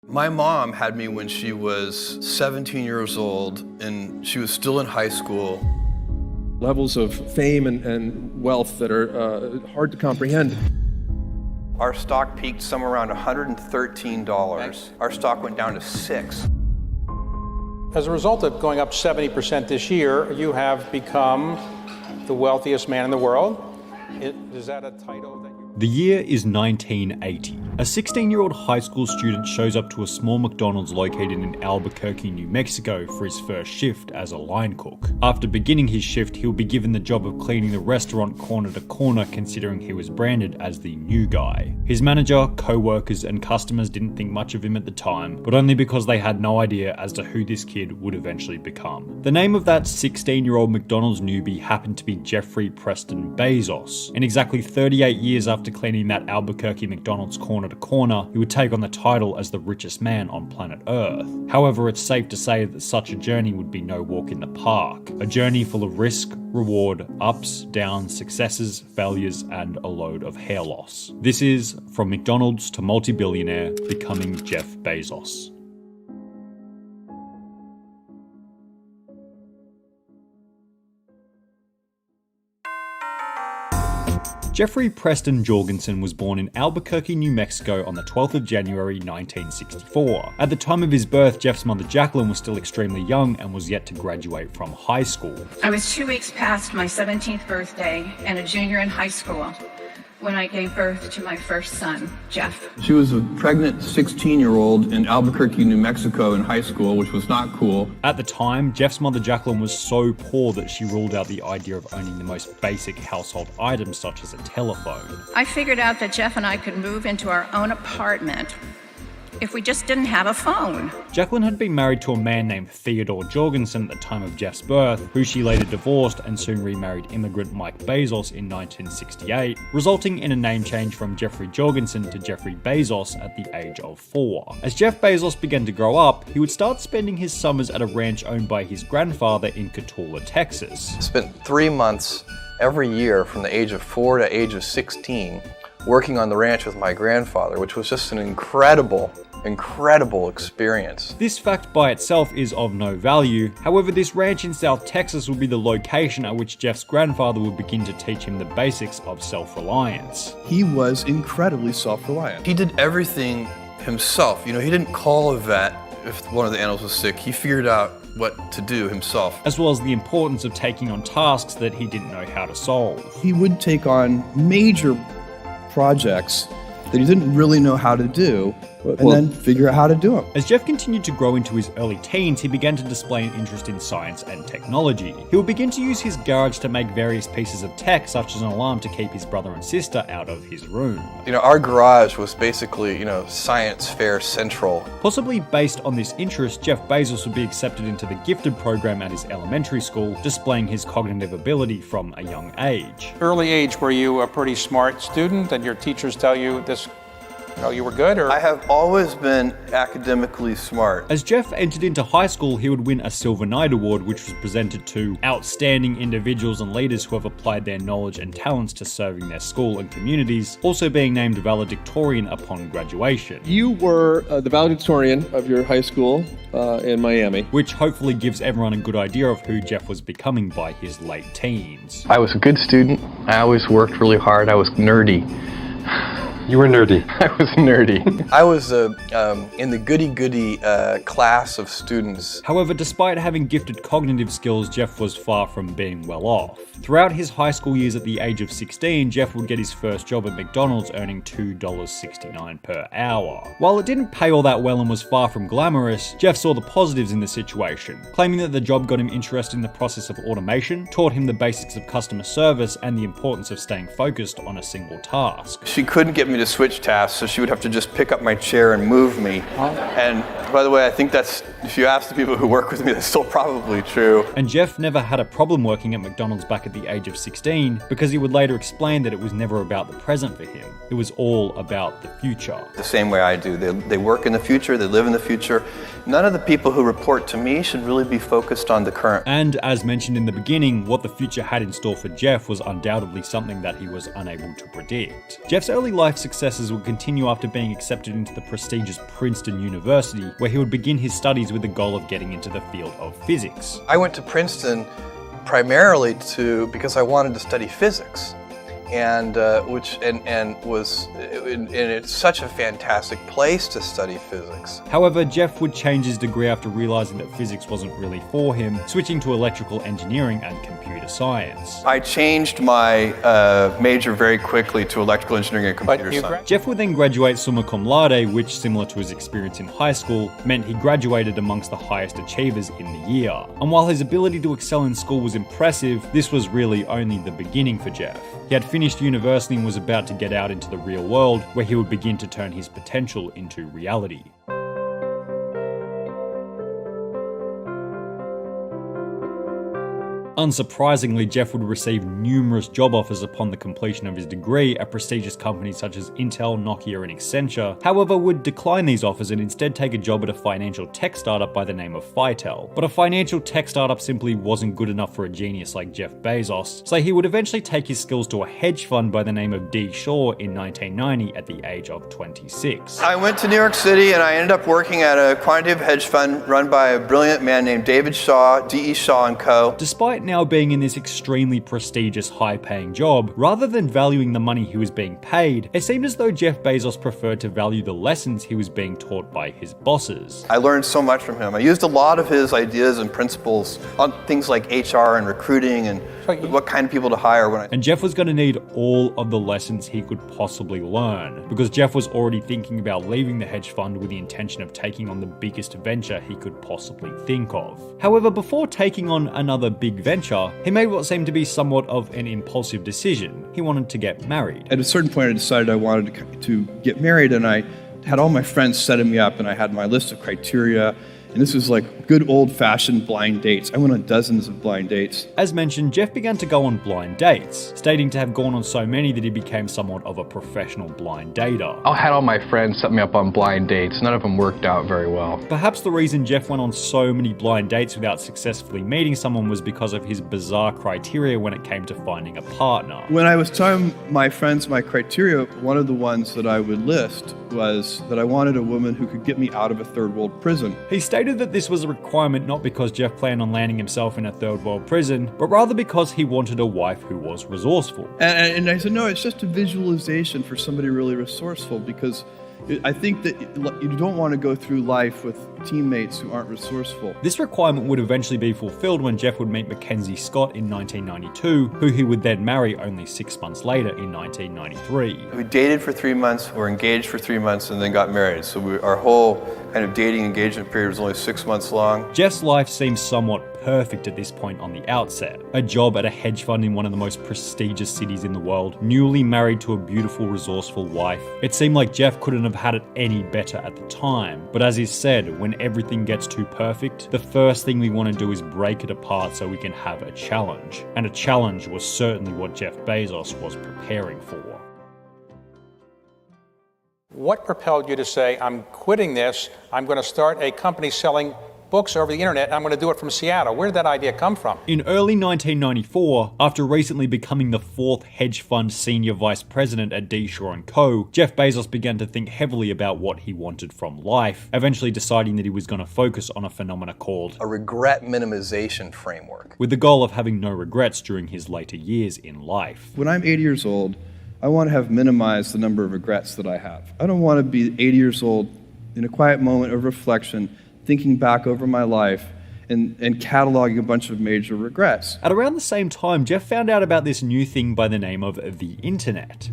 My mom had me when she was 17 years old, and she was still in high school. Levels of fame and wealth that are hard to comprehend. Our stock peaked somewhere around $113. Our stock went down to $6. As a result of going up 70% this year, you have become the wealthiest man in the world. Is that a title that you... The year is 1980. A 16-year-old high school student shows up to a small McDonald's located in Albuquerque, New Mexico for his first shift as a line cook. After beginning his shift, he'll be given the job of cleaning the restaurant corner to corner, considering he was branded as the new guy. His manager, co-workers, and customers didn't think much of him at the time, but only because they had no idea as to who this kid would eventually become. The name of that 16-year-old McDonald's newbie happened to be Jeffrey Preston Bezos. In exactly 38 years after cleaning that Albuquerque McDonald's corner to corner, he would take on the title as the richest man on planet Earth. However, it's safe to say that such a journey would be no walk in the park. A journey full of risk, reward, ups, downs, successes, failures, and a load of hair loss. This is From McDonald's to Multi-Billionaire, Becoming Jeff Bezos. Jeffrey Preston Jorgensen was born in Albuquerque, New Mexico on the 12th of January 1964. At the time of his birth, Jeff's mother Jacklyn was still extremely young and was yet to graduate from high school. I was 2 weeks past my 17th birthday and a junior in high school when I gave birth to my first son, Jeff. She was a pregnant 16-year-old in Albuquerque, New Mexico in high school, which was not cool. At the time, Jeff's mother Jacklyn was so poor that she ruled out the idea of owning the most basic household items such as a telephone. I figured out that Jeff and I could move into our own apartment if we just didn't have a phone. Jacklyn had been married to a man named Theodore Jorgensen at the time of Jeff's birth, who she later divorced and soon remarried immigrant Mike Bezos in 1968, resulting in a name change from Jeffrey Jorgensen to Jeffrey Bezos at the age of 4. As Jeff Bezos began to grow up, he would start spending his summers at a ranch owned by his grandfather in Cotulla, Texas. Spent 3 months every year from the age of 4 to age of 16 working on the ranch with my grandfather, which was just an incredible experience. This fact by itself is of no value. However, this ranch in South Texas would be the location at which Jeff's grandfather would begin to teach him the basics of self-reliance. He was incredibly self-reliant. He did everything himself. You know, he didn't call a vet if one of the animals was sick. He figured out what to do himself. As well as the importance of taking on tasks that he didn't know how to solve. He would take on major projects that he didn't really know how to do, and then figure out how to do them. As Jeff continued to grow into his early teens, he began to display an interest in science and technology. He would begin to use his garage to make various pieces of tech, such as an alarm to keep his brother and sister out of his room. You know, our garage was basically, science fair central. Possibly based on this interest, Jeff Bezos would be accepted into the gifted program at his elementary school, displaying his cognitive ability from a young age. Early age, were you a pretty smart student and your teachers tell you this? Oh, you were good, or? I have always been academically smart. As Jeff entered into high school, he would win a Silver Knight Award, which was presented to outstanding individuals and leaders who have applied their knowledge and talents to serving their school and communities, also being named valedictorian upon graduation. You were the valedictorian of your high school in Miami. Which hopefully gives everyone a good idea of who Jeff was becoming by his late teens. I was a good student. I always worked really hard. I was nerdy. You were nerdy. I was nerdy. I was in the goody-goody class of students. However, despite having gifted cognitive skills, Jeff was far from being well off. Throughout his high school years at the age of 16, Jeff would get his first job at McDonald's, earning $2.69 per hour. While it didn't pay all that well and was far from glamorous, Jeff saw the positives in the situation, claiming that the job got him interested in the process of automation, taught him the basics of customer service, and the importance of staying focused on a single task. She couldn't get me to switch tasks, so she would have to just pick up my chair and move me. And By the way, I think that's, if you ask the people who work with me, that's still probably true. And Jeff never had a problem working at McDonald's back at the age of 16 because he would later explain that it was never about the present for him. It was all about the future. The same way I do. They work in the future, they live in the future. None of the people who report to me should really be focused on the current. And as mentioned in the beginning, what the future had in store for Jeff was undoubtedly something that he was unable to predict. Jeff's early life successes would continue after being accepted into the prestigious Princeton University, where he would begin his studies with the goal of getting into the field of physics. I went to Princeton primarily because I wanted to study physics. And it's such a fantastic place to study physics. However, Jeff would change his degree after realizing that physics wasn't really for him, switching to electrical engineering and computer science. I changed my major very quickly to electrical engineering and computer science. Jeff would then graduate summa cum laude, which, similar to his experience in high school, meant he graduated amongst the highest achievers in the year. And while his ability to excel in school was impressive, this was really only the beginning for Jeff. He had finished university and was about to get out into the real world, where he would begin to turn his potential into reality. Unsurprisingly, Jeff would receive numerous job offers upon the completion of his degree at prestigious companies such as Intel, Nokia, and Accenture, however would decline these offers and instead take a job at a financial tech startup by the name of Fitel. But a financial tech startup simply wasn't good enough for a genius like Jeff Bezos, so he would eventually take his skills to a hedge fund by the name of D. Shaw in 1990 at the age of 26. I went to New York City and I ended up working at a quantitative hedge fund run by a brilliant man named David Shaw, D.E. Shaw & Co. Despite now being in this extremely prestigious, high-paying job, rather than valuing the money he was being paid, it seemed as though Jeff Bezos preferred to value the lessons he was being taught by his bosses. I learned so much from him. I used a lot of his ideas and principles on things like HR and recruiting and what kind of people to hire. And Jeff was going to need all of the lessons he could possibly learn, because Jeff was already thinking about leaving the hedge fund with the intention of taking on the biggest venture he could possibly think of. However, before taking on another big venture, he made what seemed to be somewhat of an impulsive decision. He wanted to get married. At a certain point, I decided I wanted to get married, and I had all my friends setting me up, and I had my list of criteria. And this was like good old-fashioned blind dates. I went on dozens of blind dates. As mentioned, Jeff began to go on blind dates, stating to have gone on so many that he became somewhat of a professional blind dater. I had all my friends set me up on blind dates. None of them worked out very well. Perhaps the reason Jeff went on so many blind dates without successfully meeting someone was because of his bizarre criteria when it came to finding a partner. When I was telling my friends my criteria, one of the ones that I would list was that I wanted a woman who could get me out of a third world prison. He stated that this was a requirement not because Jeff planned on landing himself in a third world prison, but rather because he wanted a wife who was resourceful. And I said, no, it's just a visualization for somebody really resourceful, because I think that you don't want to go through life with teammates who aren't resourceful. This requirement would eventually be fulfilled when Jeff would meet Mackenzie Scott in 1992, who he would then marry only 6 months later in 1993. We dated for 3 months, were engaged for 3 months, and then got married. So our whole kind of dating engagement period was only 6 months long. Jeff's life seems somewhat perfect at this point on the outset. A job at a hedge fund in one of the most prestigious cities in the world, newly married to a beautiful, resourceful wife. It seemed like Jeff couldn't have had it any better at the time. But as is said, when everything gets too perfect, the first thing we want to do is break it apart so we can have a challenge. And a challenge was certainly what Jeff Bezos was preparing for. What propelled you to say, I'm quitting this, I'm going to start a company selling books over the internet, I'm going to do it from Seattle? Where did that idea come from? In early 1994, after recently becoming the 4th hedge fund senior vice president at D. Shaw & Co., Jeff Bezos began to think heavily about what he wanted from life, eventually deciding that he was going to focus on a phenomena called a regret minimization framework, with the goal of having no regrets during his later years in life. When I'm 80 years old, I want to have minimized the number of regrets that I have. I don't want to be 80 years old in a quiet moment of reflection, thinking back over my life and cataloging a bunch of major regrets. At around the same time, Jeff found out about this new thing by the name of the internet.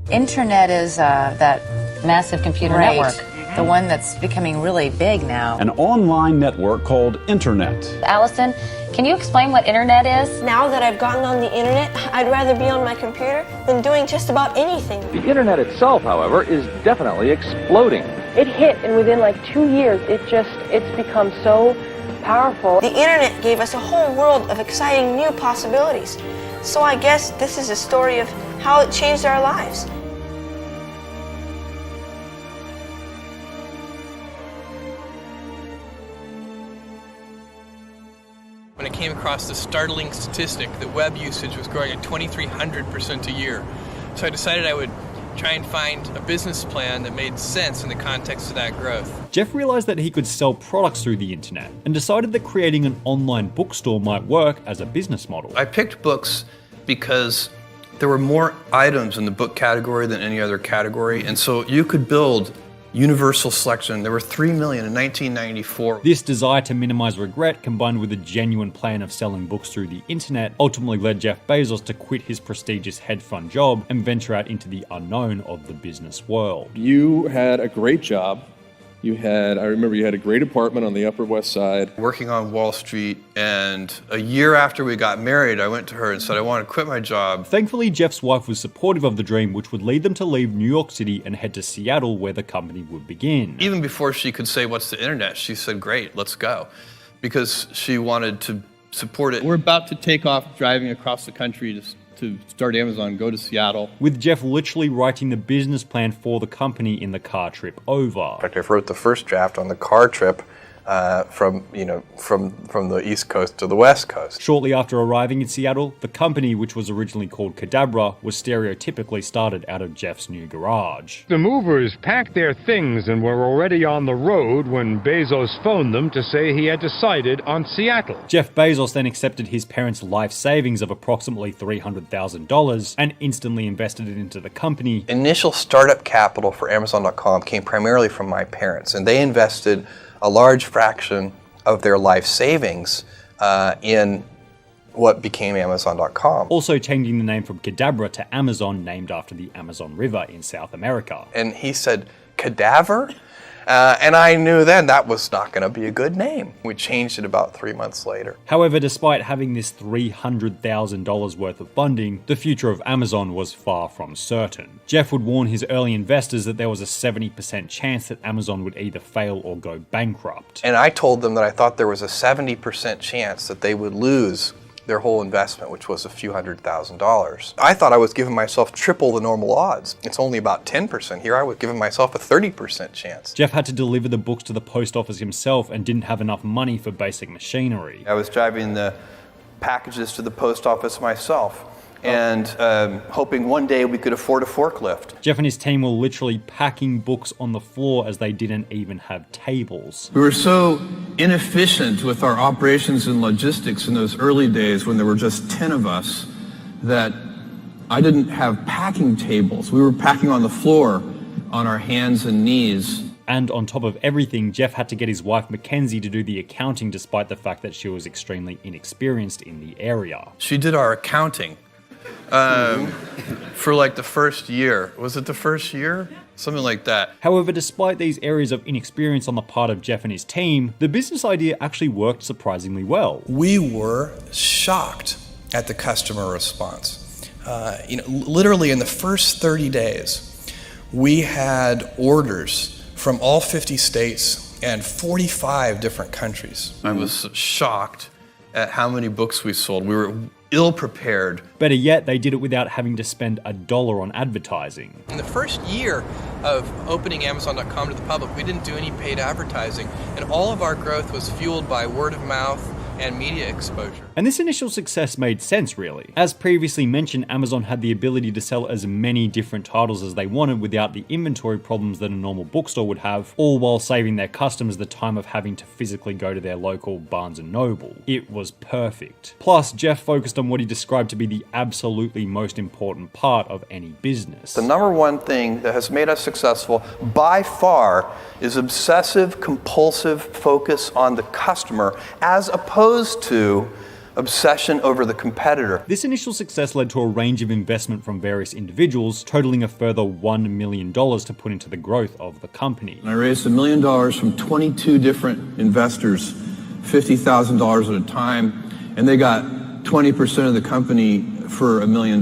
Internet is that massive computer network. The one that's becoming really big now. An online network called Internet. Allison, can you explain what Internet is? Now that I've gotten on the Internet, I'd rather be on my computer than doing just about anything. The Internet itself, however, is definitely exploding. It hit, and within like 2 years, it's become so powerful. The Internet gave us a whole world of exciting new possibilities. So I guess this is a story of how it changed our lives. When I came across the startling statistic that web usage was growing at 2,300% a year. So I decided I would try and find a business plan that made sense in the context of that growth. Jeff realized that he could sell products through the internet and decided that creating an online bookstore might work as a business model. I picked books because there were more items in the book category than any other category, and so you could build universal selection. There were 3 million in 1994. This desire to minimize regret, combined with a genuine plan of selling books through the internet, ultimately led Jeff Bezos to quit his prestigious hedge fund job and venture out into the unknown of the business world. You had a great job. I remember you had a great apartment on the Upper West Side. Working on Wall Street, and a year after we got married, I went to her and said I want to quit my job. Thankfully, Jeff's wife was supportive of the dream, which would lead them to leave New York City and head to Seattle, where the company would begin. Even before she could say, what's the internet? She said, great, let's go. Because she wanted to support it. We're about to take off driving across the country to start Amazon, go to Seattle. With Jeff literally writing the business plan for the company in the car trip over. In fact, I wrote the first draft on the car trip from the East Coast to the West Coast. Shortly after arriving in Seattle, the company, which was originally called Cadabra, was stereotypically started out of Jeff's new garage. The movers packed their things and were already on the road when Bezos phoned them to say he had decided on Seattle. Jeff Bezos then accepted his parents' life savings of approximately $300,000 and instantly invested it into the company. Initial startup capital for Amazon.com came primarily from my parents, and they invested a large fraction of their life savings in what became Amazon.com. Also changing the name from Cadabra to Amazon, named after the Amazon River in South America. And he said, cadaver? And I knew then that was not going to be a good name. We changed it about 3 months later. However, despite having this $300,000 worth of funding, the future of Amazon was far from certain. Jeff would warn his early investors that there was a 70% chance that Amazon would either fail or go bankrupt. And I told them that I thought there was a 70% chance that they would lose their whole investment, which was a few $100,000. I thought I was giving myself triple the normal odds. It's only about 10%. Here I was giving myself a 30% chance. Jeff had to deliver the books to the post office himself and didn't have enough money for basic machinery. I was driving the packages to the post office myself, and hoping one day we could afford a forklift. Jeff and his team were literally packing books on the floor as they didn't even have tables. We were so inefficient with our operations and logistics in those early days when there were just 10 of us that I didn't have packing tables. We were packing on the floor on our hands and knees. And on top of everything, Jeff had to get his wife Mackenzie to do the accounting, despite the fact that she was extremely inexperienced in the area. She did our accounting. For like the first year. Was it the first year? Something like that. However, despite these areas of inexperience on the part of Jeff and his team, the business idea actually worked surprisingly well. We were shocked at the customer response. Literally in the first 30 days, we had orders from all 50 states and 45 different countries. I was shocked at how many books we sold. We were ill-prepared. Better yet, they did it without having to spend $1 on advertising. In the first year of opening Amazon.com to the public, we didn't do any paid advertising, and all of our growth was fueled by word of mouth and media exposure. And this initial success made sense, really. As previously mentioned, Amazon had the ability to sell as many different titles as they wanted without the inventory problems that a normal bookstore would have, all while saving their customers the time of having to physically go to their local Barnes & Noble. It was perfect. Plus, Jeff focused on what he described to be the absolutely most important part of any business. The number one thing that has made us successful by far is obsessive, compulsive focus on the customer, as opposed to obsession over the competitor. This initial success led to a range of investment from various individuals, totaling a further $1 million to put into the growth of the company. I raised $1 million from 22 different investors, $50,000 at a time, and they got 20% of the company for $1 million.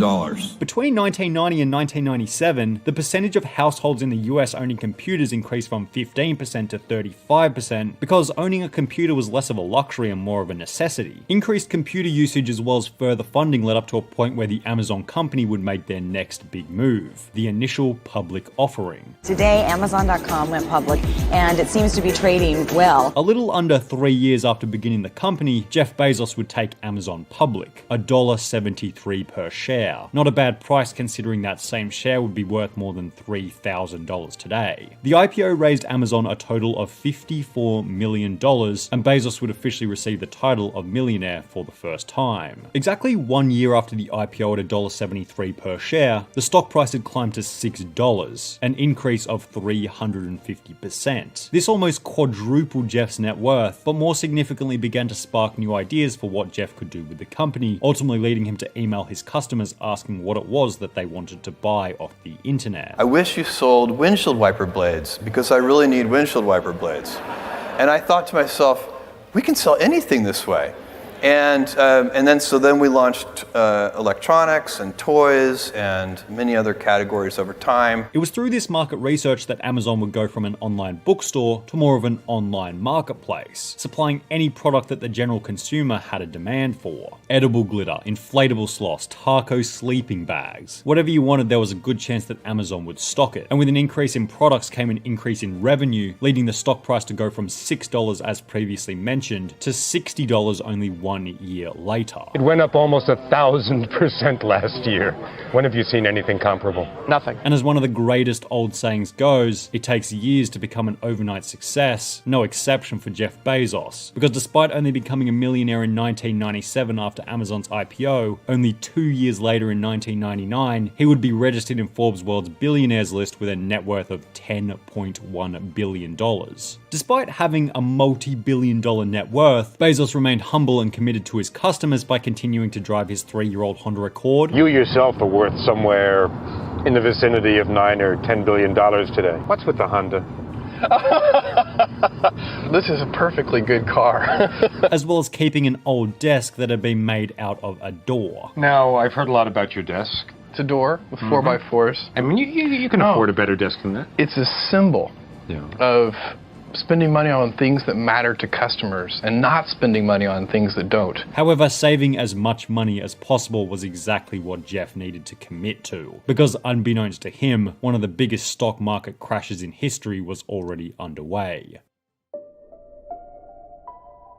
Between 1990 and 1997, the percentage of households in the US owning computers increased from 15% to 35% because owning a computer was less of a luxury and more of a necessity. Increased computer usage as well as further funding led up to a point where the Amazon company would make their next big move, the initial public offering. Today, Amazon.com went public, and it seems to be trading well. A little under 3 years after beginning the company, Jeff Bezos would take Amazon public, $1.73 per share. Not a bad price considering that same share would be worth more than $3,000 today. The IPO raised Amazon a total of $54 million, and Bezos would officially receive the title of Millionaire for the first time. Exactly 1 year after the IPO at $1.73 per share, the stock price had climbed to $6, an increase of 350%. This almost quadrupled Jeff's net worth, but more significantly began to spark new ideas for what Jeff could do with the company, ultimately leading him to email his customers asking what it was that they wanted to buy off the internet. I wish you sold windshield wiper blades because I really need windshield wiper blades. And I thought to myself, we can sell anything this way. And then we launched electronics and toys and many other categories over time. It was through this market research that Amazon would go from an online bookstore to more of an online marketplace, supplying any product that the general consumer had a demand for. Edible glitter, inflatable sloths, taco sleeping bags. Whatever you wanted, there was a good chance that Amazon would stock it. And with an increase in products came an increase in revenue, leading the stock price to go from $6 as previously mentioned to $60 only 1 year later. It went up almost 1,000% last year. When have you seen anything comparable? Nothing. And as one of the greatest old sayings goes, it takes years to become an overnight success, no exception for Jeff Bezos. Because despite only becoming a millionaire in 1997 after Amazon's IPO, only 2 years later in 1999, he would be registered in Forbes' World's Billionaires list with a net worth of $10.1 billion. Despite having a multi-billion-dollar net worth, Bezos remained humble and committed to his customers by continuing to drive his 3-year-old Honda Accord. You yourself are worth somewhere in the vicinity of $9 or $10 billion today. What's with the Honda? This is a perfectly good car. As well as keeping an old desk that had been made out of a door. Now, I've heard a lot about your desk. It's a door with 4x4s. I mean, you can afford a better desk than that. It's a symbol of spending money on things that matter to customers and not spending money on things that don't. However, saving as much money as possible was exactly what Jeff needed to commit to, because unbeknownst to him, one of the biggest stock market crashes in history was already underway.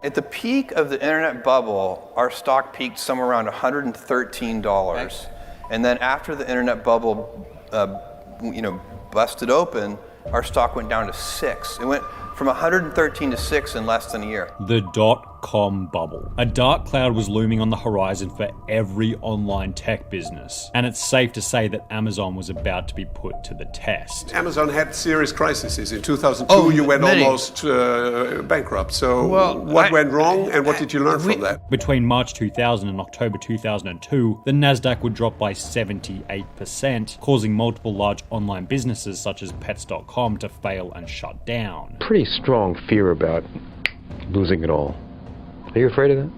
At the peak of the internet bubble, our stock peaked somewhere around $113. And then after the internet bubble busted open, our stock went down to $6. It went from 113 to 6 in less than a year. The dot-com bubble. A dark cloud was looming on the horizon for every online tech business, and it's safe to say that Amazon was about to be put to the test. Amazon had serious crises. In 2002, you went almost bankrupt. So what went wrong, and what did you learn from that? Between March 2000 and October 2002, the Nasdaq would drop by 78%, causing multiple large online businesses such as Pets.com to fail and shut down. Pretty strong fear about losing it all. Are you afraid of that?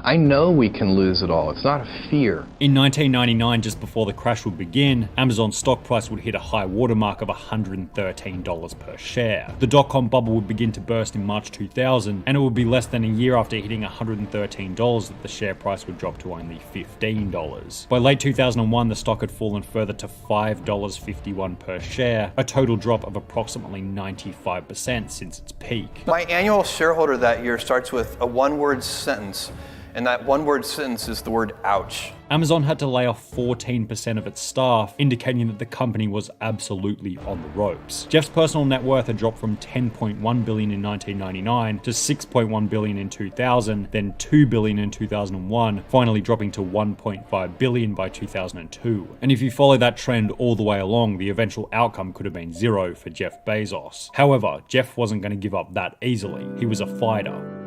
I know we can lose it all. It's not a fear. In 1999, just before the crash would begin, Amazon's stock price would hit a high watermark of $113 per share. The dot-com bubble would begin to burst in March 2000, and it would be less than a year after hitting $113 that the share price would drop to only $15. By late 2001, the stock had fallen further to $5.51 per share, a total drop of approximately 95% since its peak. My annual shareholder that year starts with a one-word sentence. And that one-word sentence is the word ouch. Amazon had to lay off 14% of its staff, indicating that the company was absolutely on the ropes. Jeff's personal net worth had dropped from $10.1 billion in 1999 to $6.1 billion in 2000, then $2 billion in 2001, finally dropping to $1.5 billion by 2002. And if you follow that trend all the way along, the eventual outcome could have been zero for Jeff Bezos. However, Jeff wasn't going to give up that easily. He was a fighter.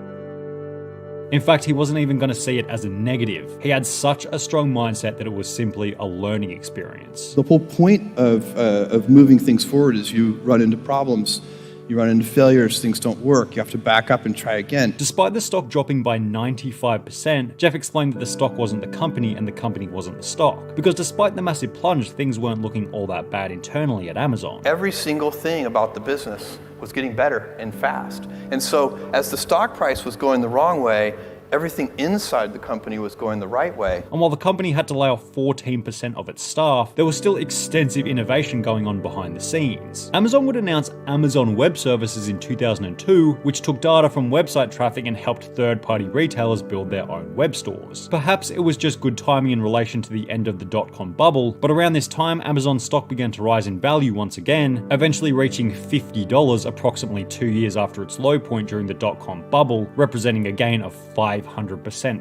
In fact, he wasn't even going to see it as a negative. He had such a strong mindset that it was simply a learning experience. The whole point of moving things forward is you run into problems. You run into failures, things don't work, you have to back up and try again. Despite the stock dropping by 95%, Jeff explained that the stock wasn't the company and the company wasn't the stock. Because despite the massive plunge, things weren't looking all that bad internally at Amazon. Every single thing about the business was getting better and fast. And so as the stock price was going the wrong way, everything inside the company was going the right way. And while the company had to lay off 14% of its staff, there was still extensive innovation going on behind the scenes. Amazon would announce Amazon Web Services in 2002, which took data from website traffic and helped third-party retailers build their own web stores. Perhaps it was just good timing in relation to the end of the dot-com bubble, but around this time, Amazon stock began to rise in value once again, eventually reaching $50 approximately 2 years after its low point during the dot-com bubble, representing a gain of 500%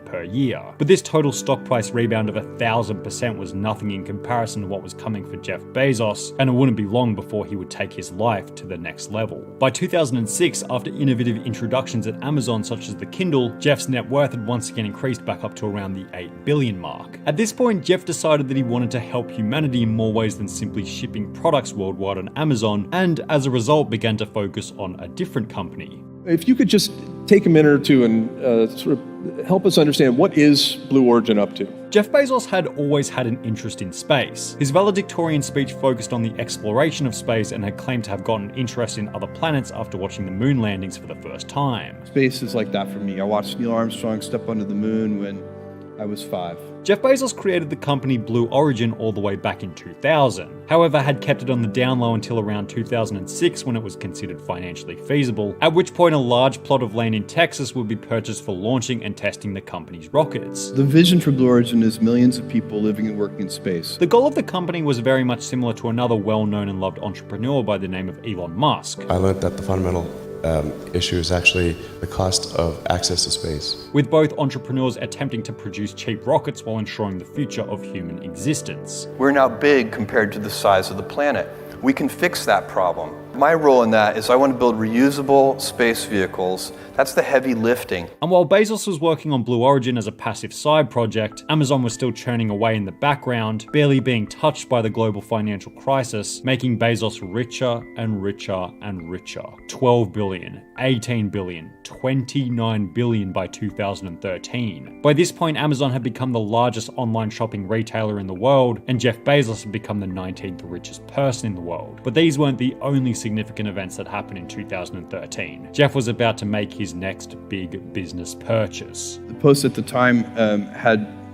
per year. But this total stock price rebound of 1,000% was nothing in comparison to what was coming for Jeff Bezos, and it wouldn't be long before he would take his life to the next level. By 2006, after innovative introductions at Amazon such as the Kindle, Jeff's net worth had once again increased back up to around the $8 billion mark. At this point, Jeff decided that he wanted to help humanity in more ways than simply shipping products worldwide on Amazon, and as a result began to focus on a different company. If you could just take a minute or two and sort of help us understand, what is Blue Origin up to? Jeff Bezos had always had an interest in space. His valedictorian speech focused on the exploration of space and had claimed to have gotten interest in other planets after watching the moon landings for the first time. Space is like that for me. I watched Neil Armstrong step onto the moon when I was 5. Jeff Bezos created the company Blue Origin all the way back in 2000, however had kept it on the down low until around 2006 when it was considered financially feasible, at which point a large plot of land in Texas would be purchased for launching and testing the company's rockets. The vision for Blue Origin is millions of people living and working in space. The goal of the company was very much similar to another well-known and loved entrepreneur by the name of Elon Musk. I learned that the fundamental issue is actually the cost of access to space. With both entrepreneurs attempting to produce cheap rockets while ensuring the future of human existence. We're now big compared to the size of the planet. We can fix that problem. My role in that is I want to build reusable space vehicles. That's the heavy lifting. And while Bezos was working on Blue Origin as a passive side project, Amazon was still churning away in the background, barely being touched by the global financial crisis, making Bezos richer and richer and richer. 12 billion, 18 billion, 29 billion by 2013. By this point, Amazon had become the largest online shopping retailer in the world, and Jeff Bezos had become the 19th richest person in the world. But these weren't the only significant events that happened in 2013. Jeff was about to make his next big business purchase. The Post at the time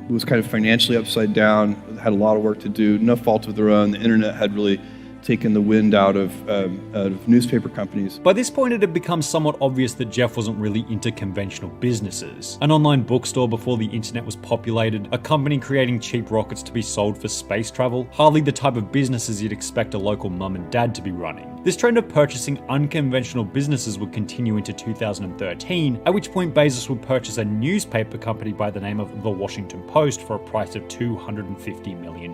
was kind of financially upside down, had a lot of work to do, no fault of their own. The internet had really taken the wind out of newspaper companies. By this point, it had become somewhat obvious that Jeff wasn't really into conventional businesses. An online bookstore before the internet was populated, a company creating cheap rockets to be sold for space travel, hardly the type of businesses you'd expect a local mum and dad to be running. This trend of purchasing unconventional businesses would continue into 2013, at which point Bezos would purchase a newspaper company by the name of The Washington Post for a price of $250 million.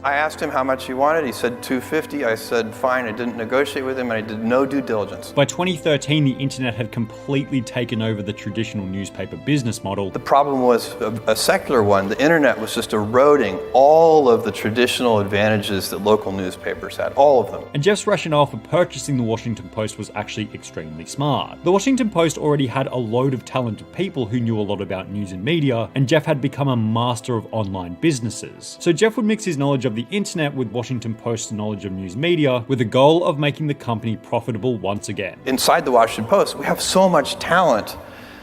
I asked him how much he wanted. He said $250. I said fine. I didn't negotiate with him, and I did no due diligence. By 2013, the internet had completely taken over the traditional newspaper business model. The problem was a secular one. The internet was just eroding all of the traditional advantages that local newspapers had, all of them. And Jeff's rationale for purchasing the Washington Post was actually extremely smart. The Washington Post already had a load of talented people who knew a lot about news and media, and Jeff had become a master of online businesses. So Jeff would mix his knowledge of the internet with Washington Post's knowledge of news media with the goal of making the company profitable once again. Inside the Washington Post, we have so much talent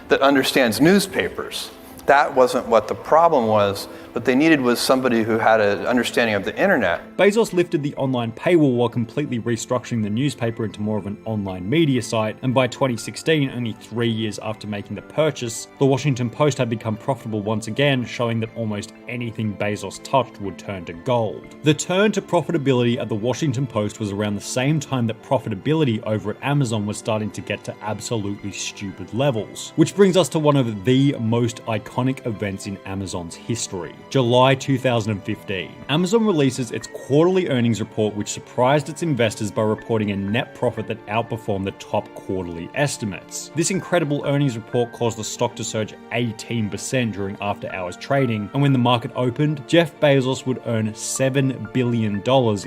that understands newspapers. That wasn't what the problem was. What they needed was somebody who had an understanding of the internet. Bezos lifted the online paywall while completely restructuring the newspaper into more of an online media site, and by 2016, only 3 years after making the purchase, the Washington Post had become profitable once again, showing that almost anything Bezos touched would turn to gold. The turn to profitability at the Washington Post was around the same time that profitability over at Amazon was starting to get to absolutely stupid levels. Which brings us to one of the most iconic iconic events in Amazon's history. July 2015. Amazon releases its quarterly earnings report, which surprised its investors by reporting a net profit that outperformed the top quarterly estimates. This incredible earnings report caused the stock to surge 18% during after-hours trading, and when the market opened, Jeff Bezos would earn $7 billion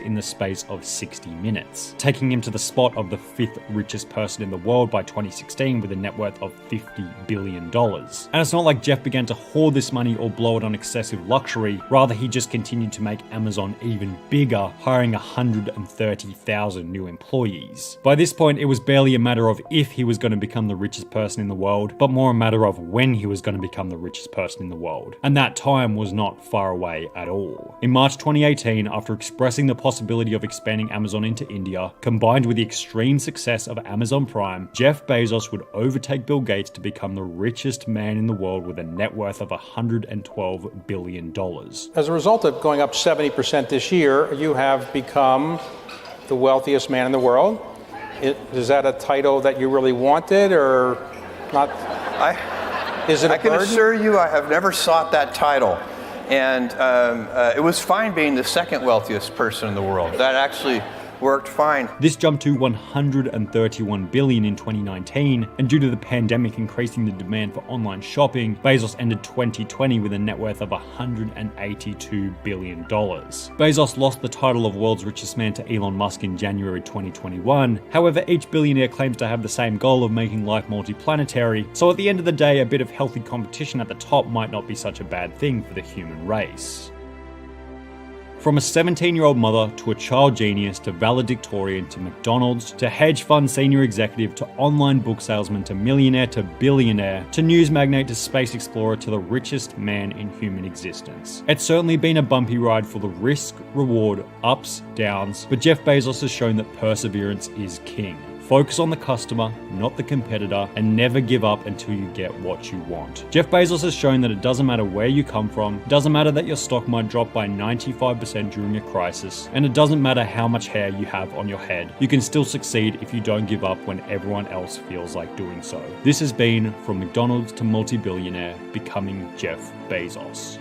in the space of 60 minutes, taking him to the spot of the 5th richest person in the world by 2016 with a net worth of $50 billion. And it's not like Jeff began to hoard this money or blow it on excessive luxury, rather he just continued to make Amazon even bigger, hiring 130,000 new employees. By this point, it was barely a matter of if he was going to become the richest person in the world, but more a matter of when he was going to become the richest person in the world. And that time was not far away at all. In March 2018, after expressing the possibility of expanding Amazon into India, combined with the extreme success of Amazon Prime, Jeff Bezos would overtake Bill Gates to become the richest man in the world with a net worth of $112 billion. As a result of going up 70% this year, you have become the wealthiest man in the world. Is that a title that you really wanted or not? Is it a burden? I can assure you I have never sought that title. And it was fine being the second wealthiest person in the world. That actually worked fine. This jumped to $131 billion in 2019, and due to the pandemic increasing the demand for online shopping, Bezos ended 2020 with a net worth of $182 billion. Bezos lost the title of world's richest man to Elon Musk in January 2021. However, each billionaire claims to have the same goal of making life multiplanetary, so at the end of the day, a bit of healthy competition at the top might not be such a bad thing for the human race. From a 17-year-old mother to a child genius to valedictorian to McDonald's to hedge fund senior executive to online book salesman to millionaire to billionaire to news magnate to space explorer to the richest man in human existence. It's certainly been a bumpy ride for the risk, reward, ups, downs, but Jeff Bezos has shown that perseverance is king. Focus on the customer, not the competitor, and never give up until you get what you want. Jeff Bezos has shown that it doesn't matter where you come from, it doesn't matter that your stock might drop by 95% during a crisis, and it doesn't matter how much hair you have on your head. You can still succeed if you don't give up when everyone else feels like doing so. This has been From McDonald's to Multi-Billionaire, Becoming Jeff Bezos.